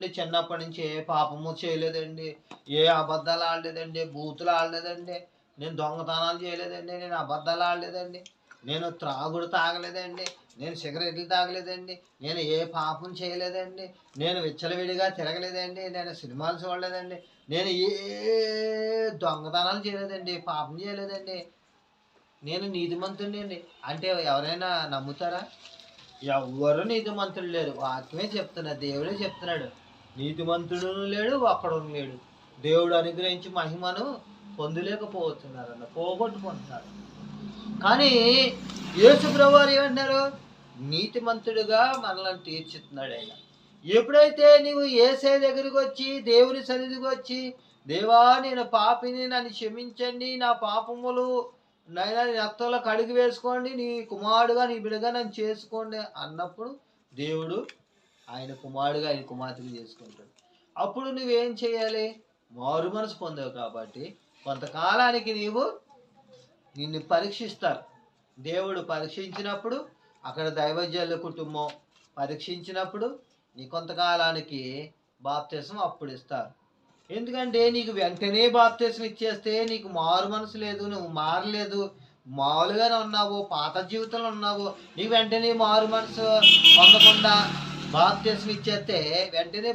చిన్నప్పటి నుంచి ఏ పాపము చేయలేదండి. ఏ అబద్ధాలు ఆడలేదండి. బూతులు ఆడలేదండి. నేను దొంగతనాలు చేయలేదండి. నేను అబద్ధాలు ఆడలేదండి. నేను త్రాగుడు తాగలేదండి. నేను సిగరెట్లు తాగలేదండి. నేను ఏ పాపం చేయలేదండి. నేను విచ్చలవిడిగా తిరగలేదండి. నేను సినిమాలు చూడలేదండి. నేను ఏ దొంగతనాలు చేయలేదండి. పాపం చేయలేదండి. నేను నీతిమంతుడినండి అంటే ఎవరైనా నమ్ముతారా? ఎవ్వరు నీతిమంతుడు లేరు. వాక్యమే చెప్తున్నది. దేవుడే చెప్తున్నాడు. నీతిమంతుడును లేడు, ఒక్కడును లేడు. దేవుడు అనుగ్రహించి మహిమను పొందలేకపోతున్నారన్న, పోగొట్టుకుంటున్నారు. కానీ యేసు ప్రభువారు ఏమంటున్నారు? నీతిమంతుడుగా మనల్ని తీర్చిస్తున్నాడు ఆయన. ఎప్పుడైతే నీవు యేసయ్య దగ్గరికి వచ్చి, దేవుని సన్నిధికి వచ్చి, దేవా నేను పాపిని, నన్ను క్షమించండి, నా పాపములు నైనా రక్తంలో కడిగి వేసుకోండి, నీ కుమారుడుగా నీ బిడ్డగా నన్ను చేసుకోండి అన్నప్పుడు దేవుడు ఆయన కుమారుడుగా ఆయన కుమార్తెగా చేసుకుంటాడు. అప్పుడు నువ్వేం చేయాలి? మారు మనసు పొందావు కాబట్టి కొంతకాలానికి నిన్ను పరీక్షిస్తారు. దేవుడు పరీక్షించినప్పుడు అక్కడ దైవజనుల కుటుంబం పరీక్షించినప్పుడు నీ కొంతకాలానికి బాప్తిసం అప్పుడు ఇస్తారు. ఎందుకంటే నీకు వెంటనే బాప్తిసం ఇచ్చేస్తే నీకు మారు మనసు లేదు, నువ్వు మారలేదు, మామూలుగానే ఉన్నావు, పాత జీవితంలో ఉన్నావు. నీకు వెంటనే మారు మనసు పొందకుండా బాప్తిసం ఇచ్చేస్తే వెంటనే